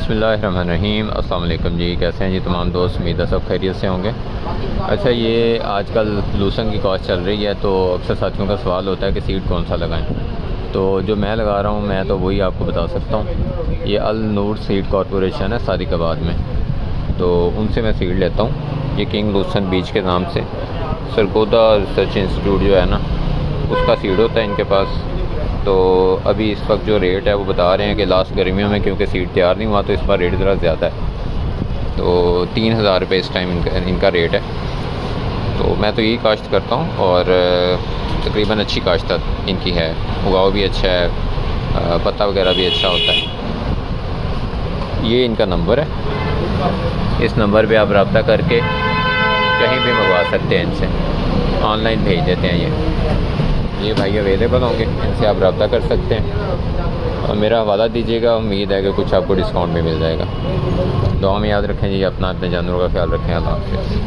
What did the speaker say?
बिस्मिल्लाहिर्रहमानिर्रहीम। अस्सलाम वालेकुम जी, कैसे हैं जी तमाम दोस्त? उम्मीद है सब खैरियत से होंगे। अच्छा, ये आजकल लूसन की कॉस्ट चल रही है, तो अक्सर साथियों का सवाल होता है कि सीड कौन सा लगाएं। तो जो मैं लगा रहा हूँ, मैं तो वही आपको बता सकता हूँ। ये अल नूर सीड कॉरपोरेशन है सादिकाबाद में, तो उनसे मैं सीड लेता हूँ। ये किंग लूसन बीच के नाम से सरगोदा रिसर्च इंस्टीट्यूट जो है ना, उसका सीड होता है इनके पास। तो अभी इस वक्त जो रेट है वो बता रहे हैं कि लास्ट गर्मियों में क्योंकि सीड तैयार नहीं हुआ तो इस बार रेट ज़रा ज़्यादा है। तो 3000 रुपये इस टाइम इनका रेट है। तो मैं तो यही काश्त करता हूँ और तकरीबन अच्छी काश्त इनकी है। उगाव भी अच्छा है, पत्ता वगैरह भी अच्छा होता है। ये इनका नंबर है, इस नंबर पे आप रब्ता करके कहीं भी मंगवा सकते हैं इनसे, ऑनलाइन भेज देते हैं। ये भाई अवेलेबल होंगे, इनसे आप रब्ता कर सकते हैं और मेरा हवाला दीजिएगा। उम्मीद है कि कुछ आपको डिस्काउंट भी मिल जाएगा। दुआ में याद रखें जी, अपने जानवरों का ख्याल रखें। अल्लाह हाफ़िज़।